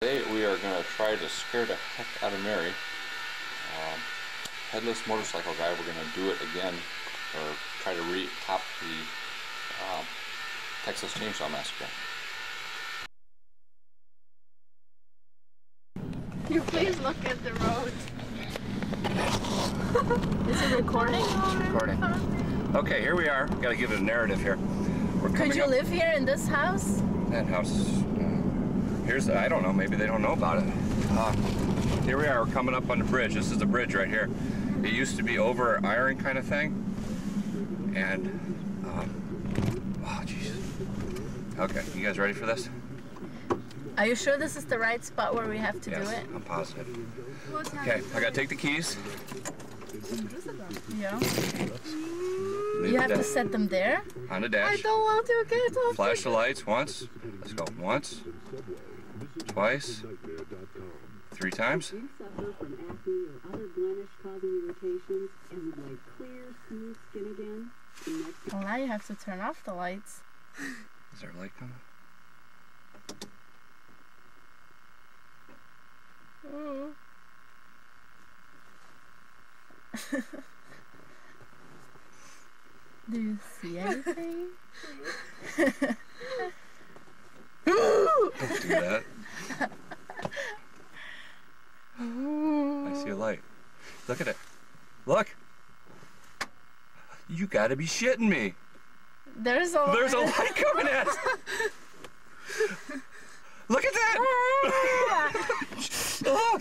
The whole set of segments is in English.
Today we are going to try to scare the heck out of Mary. Headless motorcycle guy, we're going to do it again, or try to top the Texas Chainsaw Massacre. Can you please look at the road? Is it recording? It's recording. Okay, here we are. Got to give it a narrative here. Could you live here in this house? That house. Here's, I don't know, maybe they don't know about it. Here we are, we're coming up on the bridge. This is the bridge right here. It used to be over iron kind of thing. And, oh jeez. Okay, you guys ready for this? Are you sure this is the right spot where we have to do it? I'm positive. Okay, I gotta take the keys. Yeah. You have to set them there? On the dash. I don't want to get off. Flash the lights once. Let's go. Once. Twice. 3 times. Well, now you have to turn off the lights. Is there a light coming? Mm. Do you see anything? Don't do that. I see a light. Look at it. Look! You gotta be shitting me. There's a light coming at us. Look at that! Oh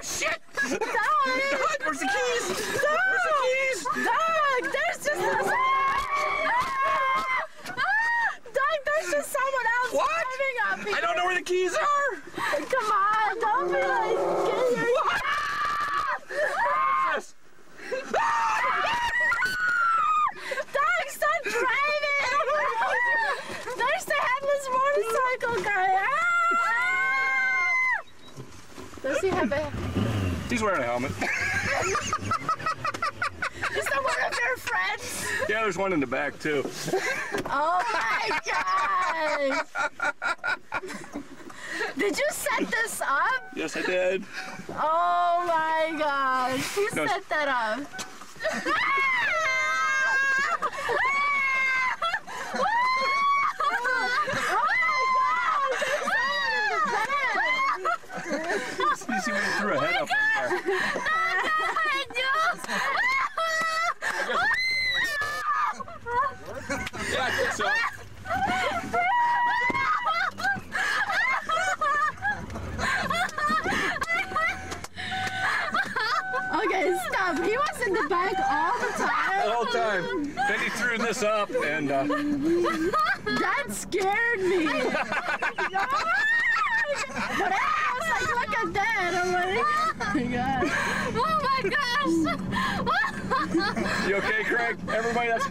shit! Doug, where's the keys? Doug! Where's the keys? Doug, there's just Doug, there's just someone else driving up here. I don't know where the keys are! Come on, don't be like, get your Doug, stop driving! There's the headless motorcycle guy! Does he have a... He's wearing a helmet. Is that one of your friends? Yeah, there's one in the back too. Oh my gosh! Did you set this up? Yes, I did. Oh my gosh! Who set that up? You see when he threw a head up in there. Yeah, I think so. Okay, stop. He was in the back all the time. The whole time. Then he threw this up and That scared me. But I was like, look at that. I'm like, oh my gosh. You okay, Craig? Everybody that's